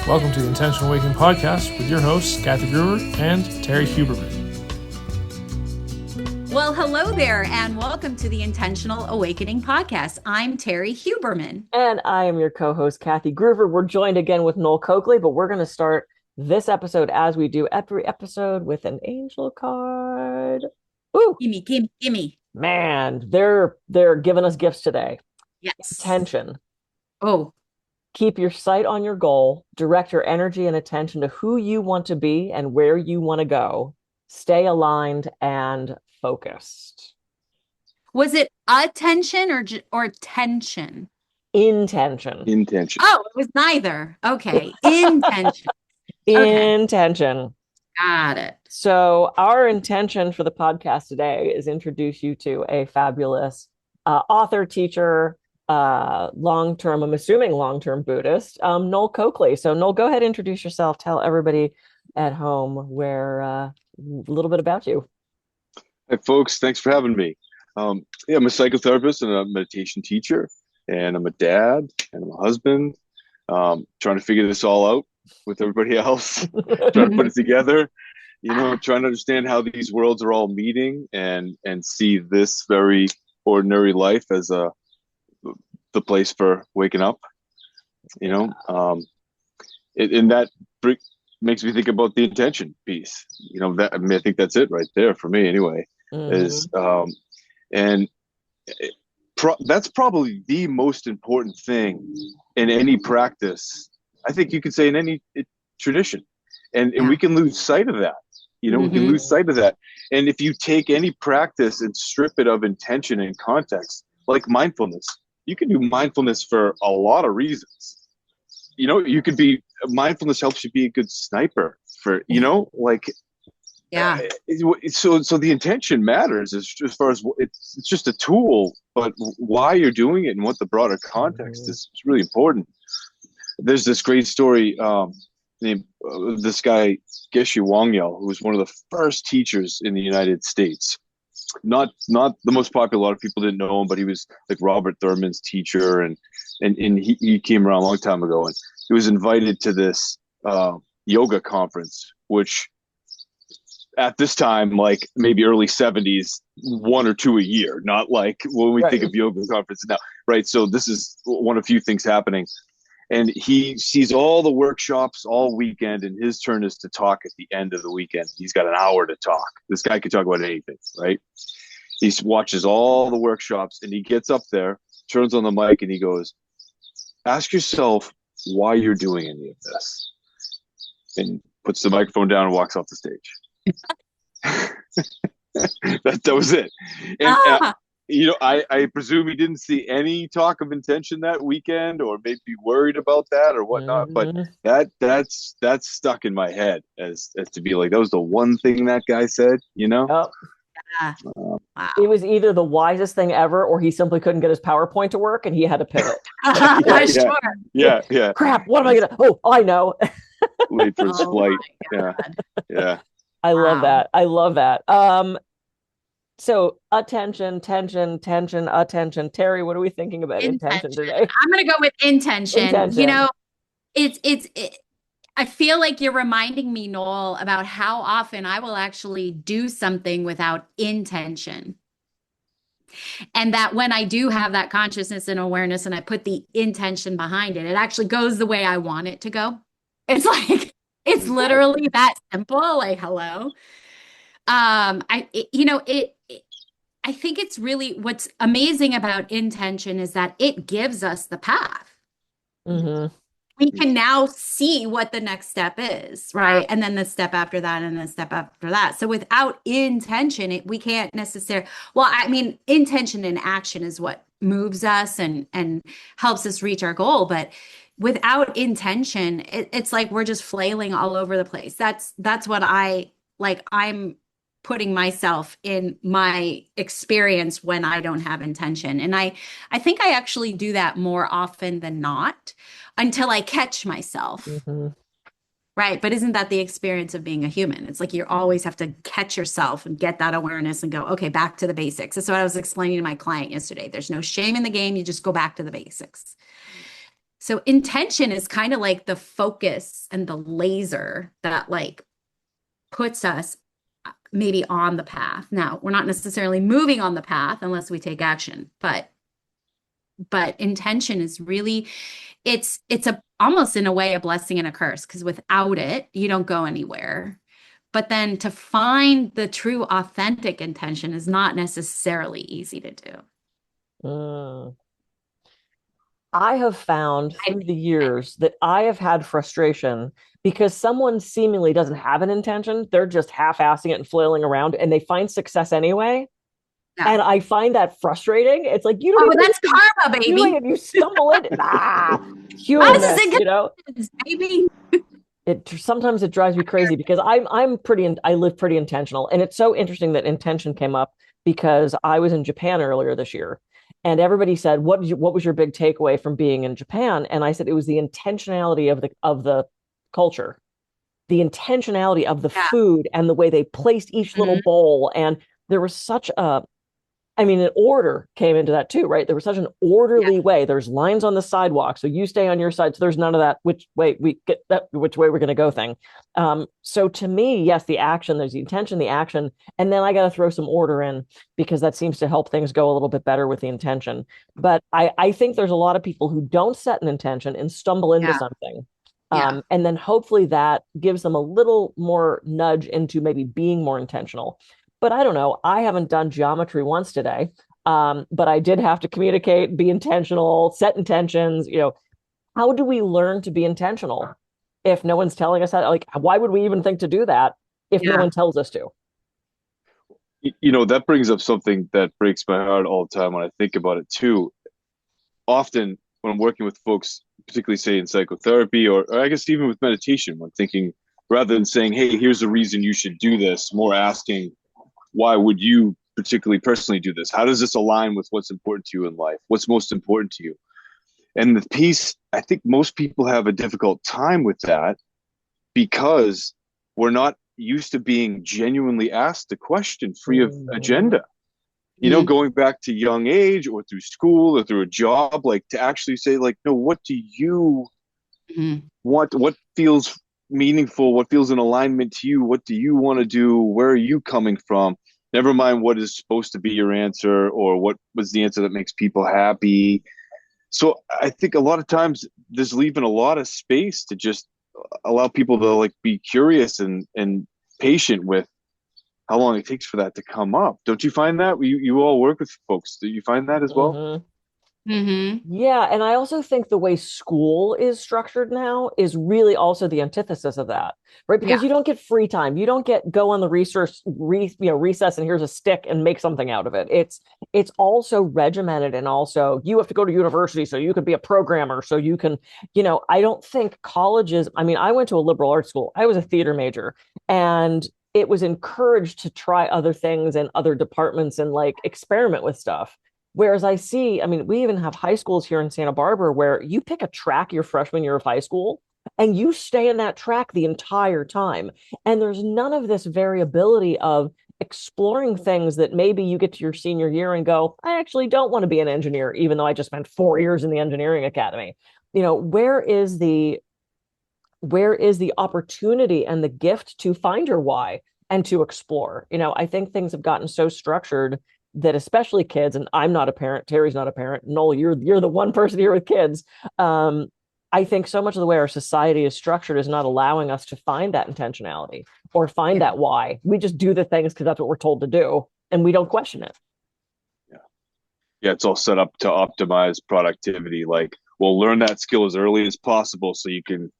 Welcome to the Intentional Awakening Podcast with your hosts, Kathy Brewer and Terry Huberman. Well, hello there, and welcome to the Intentional Awakening Podcast. I'm Terry Huberman. And I am your co-host, Kathy Groover. We're joined again with Noel Coakley, but we're going to start this episode, as we do every episode, with an angel card. Ooh, Gimme. Man, they're giving us gifts today. Yes. Attention. Oh. Keep your sight on your goal. Direct your energy and attention to who you want to be and where you want to go. Stay aligned and focused. Was it attention or tension? Intention. Oh, it was neither. Okay. Intention. Intention. Got it. So our intention for the podcast today is introduce you to a fabulous author, teacher, long-term, I'm assuming long-term Buddhist, Noel Coakley. So Noel, go ahead, introduce yourself. Tell everybody at home a little bit about you. Hi, folks. Thanks for having me. I'm a psychotherapist and a meditation teacher, and I'm a dad and I'm a husband, trying to figure this all out with everybody else, trying to put it together, trying to understand how these worlds are all meeting and see this very ordinary life as the place for waking up, and that makes me think about the intention piece. I think that's it right there for me anyway. That's probably the most important thing in any practice. I think you could say in any tradition, and we can lose sight of that. We can lose sight of that. And if you take any practice and strip it of intention and context, like mindfulness, you can do mindfulness for a lot of reasons. Mindfulness helps you be a good sniper for, Yeah. So the intention matters as far as it's just a tool, but why you're doing it and what the broader context is really important. There's this great story named this guy, Geshe Wangyal, who was one of the first teachers in the United States. Not the most popular. A lot of people didn't know him, but he was like Robert Thurman's teacher, and he came around a long time ago, and he was invited to this yoga conference, which at this time, like maybe early 70s, one or two a year, not like when we think of yoga conferences now, right? So this is one of few things happening. And he sees all the workshops all weekend, and his turn is to talk at the end of the weekend. He's got an hour to talk. This guy can talk about anything, right? He watches all the workshops, and he gets up there, turns on the mic, and he goes, ask yourself why you're doing any of this. And puts the microphone down and walks off the stage. that was it. And, I presume he didn't see any talk of intention that weekend, or maybe worried about that or whatnot. But that's stuck in my head as to be like, that was the one thing that guy said, Oh. Yeah. Wow. It was either the wisest thing ever, or he simply couldn't get his PowerPoint to work and he had to pivot. Sure. Yeah. Crap, what am I gonna? Oh, I know. Late for his flight. Yeah. I love that. So attention, tension, attention. Terry, what are we thinking about intention today? I'm going to go with intention. I feel like you're reminding me, Noel, about how often I will actually do something without intention. And that when I do have that consciousness and awareness and I put the intention behind it, it actually goes the way I want it to go. It's like, it's literally that simple. Like, hello. I think it's really what's amazing about intention is that it gives us the path. Mm-hmm. We can now see what the next step is, right? And then the step after that and the step after that. So without intention, we can't necessarily, intention and action is what moves us and helps us reach our goal. But without intention, it's like we're just flailing all over the place. That's what I'm putting myself in my experience when I don't have intention. And I think I actually do that more often than not until I catch myself. Mm-hmm. Right. But isn't that the experience of being a human? It's like you always have to catch yourself and get that awareness and go, okay, back to the basics. That's what I was explaining to my client yesterday. There's no shame in the game. You just go back to the basics. So intention is kind of like the focus and the laser that like puts us maybe on the path. Now, we're not necessarily moving on the path unless we take action, but intention is really, it's a almost in a way a blessing and a curse, because without it, you don't go anywhere. But then to find the true authentic intention is not necessarily easy to do. I have found through the years that I have had frustration because someone seemingly doesn't have an intention. They're just half-assing it and flailing around, and they find success anyway. Yeah. And I find that frustrating. It's like, you don't even that's karma, baby. doing it. You stumble in. Humanness, you know? Baby. Sometimes it drives me crazy because I live pretty intentional. And it's so interesting that intention came up because I was in Japan earlier this year. And everybody said, what was your big takeaway from being in Japan? And I said it was the intentionality of the culture, the intentionality of the food and the way they placed each little bowl. And there was such an order came into that too, right? There was such an orderly way. There's lines on the sidewalk, so you stay on your side. So there's none of that which way we're going to go thing. So to me, yes, the action, there's the intention, the action, and then I got to throw some order in because that seems to help things go a little bit better with the intention. But I think there's a lot of people who don't set an intention and stumble into something. And then hopefully that gives them a little more nudge into maybe being more intentional. But I don't know. I haven't done geometry once today, but I did have to communicate, be intentional, set intentions. How do we learn to be intentional if no one's telling us how? Like, why would we even think to do that if no one tells us to? That brings up something that breaks my heart all the time when I think about it too. Often when I'm working with folks, particularly say in psychotherapy or I guess even with meditation, when thinking rather than saying, hey, here's the reason you should do this, more asking, why would you particularly personally do this? How does this align with what's important to you in life? What's most important to you? And the piece, I think most people have a difficult time with that because we're not used to being genuinely asked the question free of agenda. Going back to young age or through school or through a job, like to actually say like, no, what do you want? What feels meaningful? What feels in alignment to you? What do you want to do? Where are you coming from? Never mind what is supposed to be your answer or what was the answer that makes people happy. So I think a lot of times there's leaving a lot of space to just allow people to like be curious and patient with how long it takes for that to come up. Don't you find that? You all work with folks. Do you find that as well? Yeah, and I also think the way school is structured now is really also the antithesis of that, right? Because you don't get free time. You don't get go on the recess and here's a stick and make something out of it. It's also regimented, and also you have to go to university so you can be a programmer, so you can, I don't think colleges. I mean, I went to a liberal arts school. I was a theater major, and it was encouraged to try other things and other departments and like experiment with stuff. Whereas we even have high schools here in Santa Barbara where you pick a track your freshman year of high school and you stay in that track the entire time. And there's none of this variability of exploring things that maybe you get to your senior year and go, I actually don't want to be an engineer, even though I just spent 4 years in the engineering academy. Where is the opportunity and the gift to find your why and to explore? I think things have gotten so structured that especially kids, and I'm not a parent, Terrie's not a parent, Noel, you're the one person here with kids. I think so much of the way our society is structured is not allowing us to find that intentionality or find that why. We just do the things because that's what we're told to do, and we don't question it. Yeah, it's all set up to optimize productivity. Like, well, learn that skill as early as possible so you can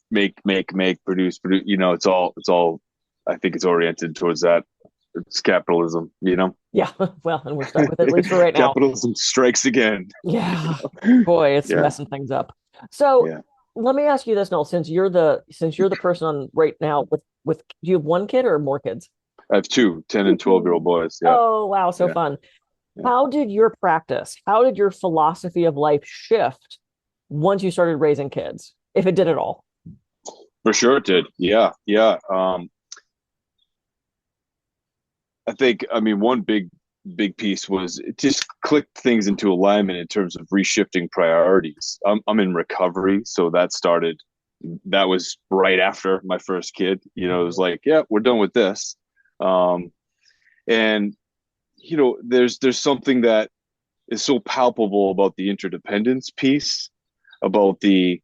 make, produce. It's all. I think it's oriented towards that. It's capitalism, Yeah, well, and we're stuck with it, at least for right now. Capitalism strikes again. Yeah, boy, it's messing things up. So let me ask you this, Noel, since you're the person on right now with do you have one kid or more kids? I have 2, 10 and 12-year-old boys. Yeah. Oh, wow, so fun. Yeah. How did your philosophy of life shift once you started raising kids, if it did at all? For sure it did. Yeah. I think, one big big piece was it just clicked things into alignment in terms of reshifting priorities. I'm in recovery, so that was right after my first kid. It was like, yeah, we're done with this. And there's something that is so palpable about the interdependence piece, about the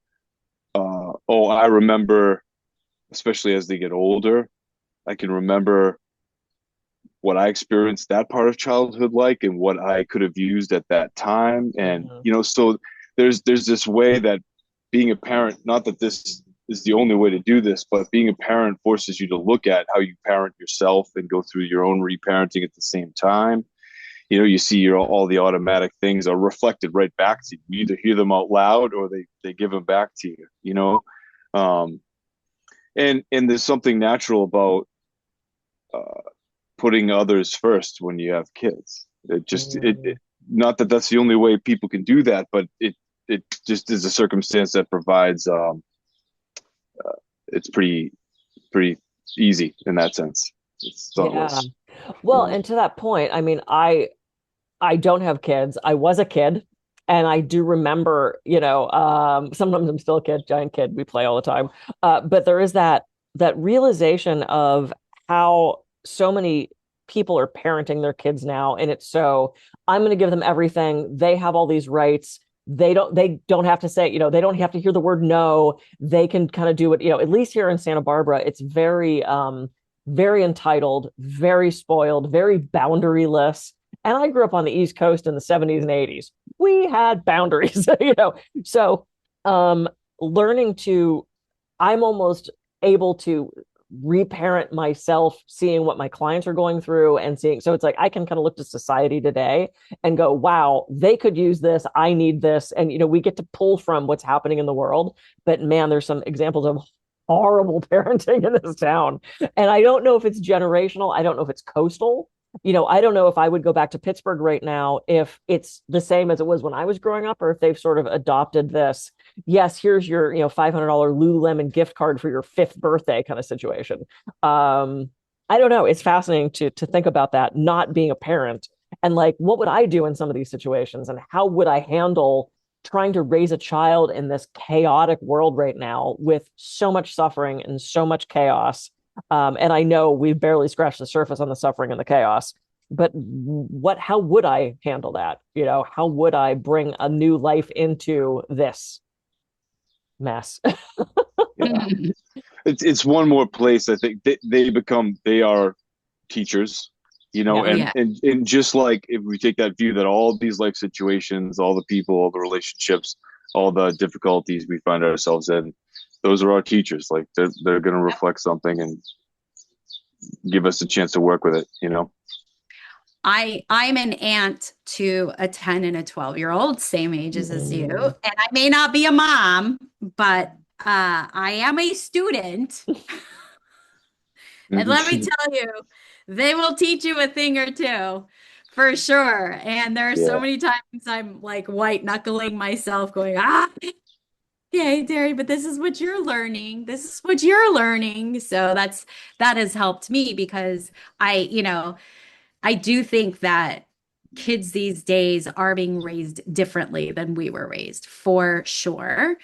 I remember, especially as they get older, I can remember what I experienced that part of childhood like, and what I could have used at that time. And so there's this way that being a parent, not that this is the only way to do this, but being a parent forces you to look at how you parent yourself and go through your own reparenting at the same time. You see all the automatic things are reflected right back to you. You either hear them out loud or they give them back to you. And there's something natural about putting others first when you have kids. Not that that's the only way people can do that, but it just is a circumstance that provides it's pretty easy in that sense. It's thoughtless. Well, and to that point, I mean, I don't have kids. I was a kid, and I do remember, sometimes I'm still a kid, giant kid. We play all the time. But there is that realization of how so many people are parenting their kids now, and it's so I'm going to give them everything. They have all these rights. They don't have to say, they don't have to hear the word no. They can kind of do it, at least here in Santa Barbara, it's very very entitled, very spoiled, very boundaryless. And I grew up on the East Coast in the 70s and 80s. We had boundaries, So learning to, I'm almost able to reparent myself, seeing what my clients are going through and seeing. So it's like I can kind of look to society today and go, wow, they could use this. I need this. And, we get to pull from what's happening in the world. But man, there's some examples of horrible parenting in this town. And I don't know if it's generational. I don't know if it's coastal. I don't know if I would go back to Pittsburgh right now if it's the same as it was when I was growing up, or if they've sort of adopted this, yes, here's your, $500 Lululemon gift card for your 5th birthday kind of situation. I don't know. It's fascinating to think about that, not being a parent, and like, what would I do in some of these situations, and how would I handle trying to raise a child in this chaotic world right now with so much suffering and so much chaos. And I know we've barely scratched the surface on the suffering and the chaos, but how would I handle that? How would I bring a new life into this mess? Yeah. It's one more place. I think they are teachers, and just like if we take that view that all these life situations, all the people, all the relationships, all the difficulties we find ourselves in, those are our teachers. Like they're going to reflect something and give us a chance to work with it, I'm an aunt to a 10 and a 12-year-old, same ages as you. And I may not be a mom, but I am a student. And let me tell you, they will teach you a thing or two for sure. And there are so many times I'm like white knuckling myself going, okay, Terry, but this is what you're learning. This is what you're learning. So that has helped me, because I do think that kids these days are being raised differently than we were raised, for sure.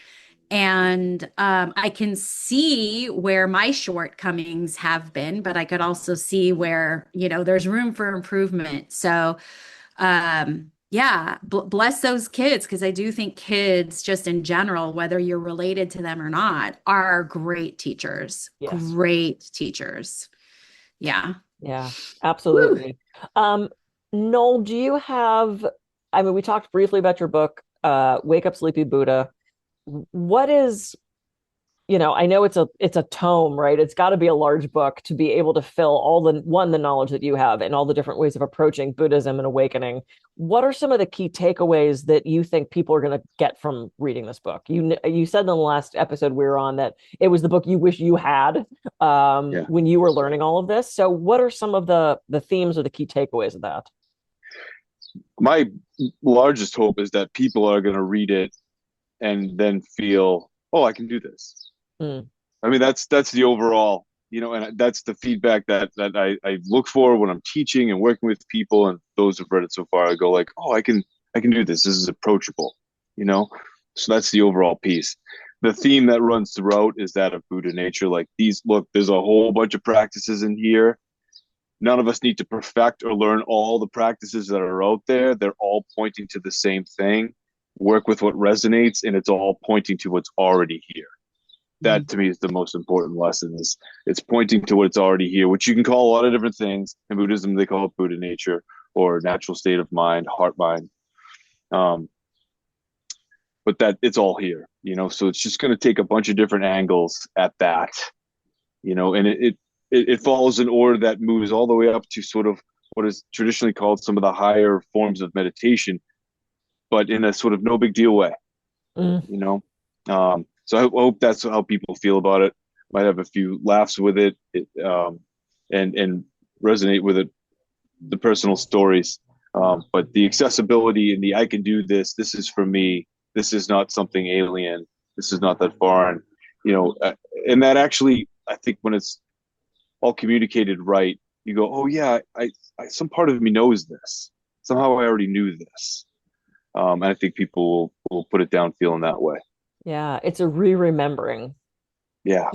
And I can see where my shortcomings have been, but I could also see where, there's room for improvement. So, bless those kids, because I do think kids, just in general, whether you're related to them or not, are great teachers. Yes. Great teachers. Yeah. Yeah, absolutely. Noel, do you have, we talked briefly about your book, Wake Up Sleepy Buddha. What is, I know it's a tome, right? It's got to be a large book to be able to fill all the knowledge that you have and all the different ways of approaching Buddhism and awakening. What are some of the key takeaways that you think people are going to get from reading this book? You said in the last episode we were on that it was the book you wish you had when you were learning all of this. So what are some of the themes or the key takeaways of that? My largest hope is that people are going to read it and then feel, oh, I can do this. I mean, that's the overall And that's the feedback that I look for when I'm teaching and working with people. And those who've read it so far, I go like, oh, I can do this. This is approachable, So that's the overall piece. The theme that runs throughout is that of Buddha nature. Like there's a whole bunch of practices in here. None of us need to perfect or learn all the practices that are out there. They're all pointing to the same thing. Work with what resonates, and it's all pointing to what's already here. That to me is the most important lesson. Is it's pointing to what's already here, which you can call a lot of different things. In Buddhism, they call it Buddha nature or natural state of mind, heart mind. But that it's all here, so it's just going to take a bunch of different angles at that, and it follows an order that moves all the way up to sort of what is traditionally called some of the higher forms of meditation, but in a sort of no big deal way, So I hope that's how people feel about it. Might have a few laughs with it, and resonate with it, the personal stories. But the accessibility and I can do this. This is for me. This is not something alien. This is not that foreign, and that actually, I think when it's all communicated right, you go, oh yeah, I some part of me knows this. Somehow I already knew this. And I think people will put it down feeling that way. Yeah, it's a remembering. Yeah.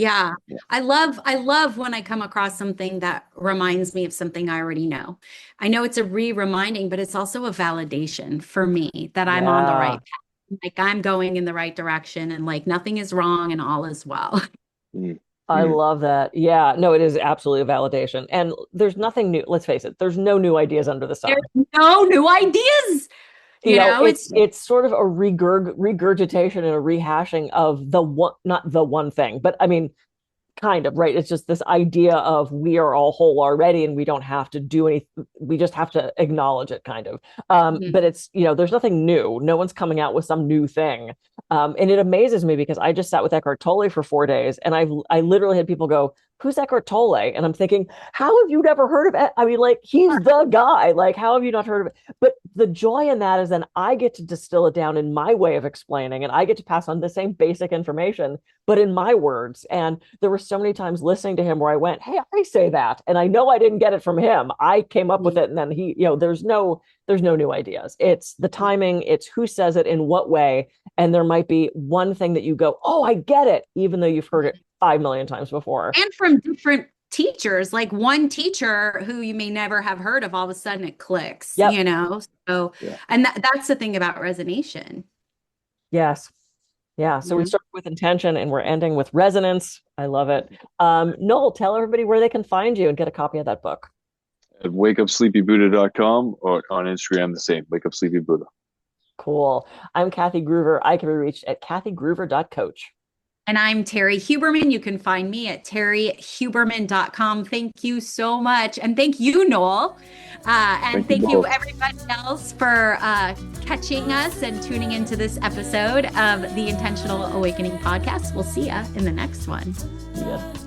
I love when I come across something that reminds me of something I already know. I know it's a reminding, but it's also a validation for me that I'm on the right path. Like I'm going in the right direction and like nothing is wrong and all is well. I love that. Yeah, no, it is absolutely a validation. And there's nothing new. Let's face it, there's no new ideas under the sun. There's no new ideas. It's sort of a regurgitation and a rehashing of not the one thing, but I mean, kind of, right? It's just this idea of we are all whole already and we don't have to do anything. We just have to acknowledge it, kind of. But it's, there's nothing new. No one's coming out with some new thing. And it amazes me because I just sat with Eckhart Tolle for 4 days and I literally had people go, who's Eckhart Tolle? And I'm thinking, how have you never heard of it? I mean, like, he's the guy. Like, how have you not heard of it? But the joy in that is then I get to distill it down in my way of explaining, and I get to pass on the same basic information, but in my words. And there were so many times listening to him where I went, hey, I say that. And I know I didn't get it from him. I came up with it. And then he, there's no new ideas. It's the timing. It's who says it in what way. And there might be one thing that you go, oh, I get it, even though you've heard it 5 million times before. And from different teachers, like one teacher who you may never have heard of, all of a sudden it clicks, So, and that's the thing about resonation. Yes. Yeah. So we start with intention and we're ending with resonance. I love it. Noel, tell everybody where they can find you and get a copy of that book. At wakeupsleepybuddha.com or on Instagram, the same, wakeupsleepybuddha. Cool. I'm Kathy Groover. I can be reached at kathygroover.coach. And I'm Terrie Huberman. You can find me at terriehuberman.com. Thank you so much. And thank you, Noel. And thank you everybody else for catching us and tuning into this episode of the Intentional Awakening podcast. We'll see you in the next one. Yes.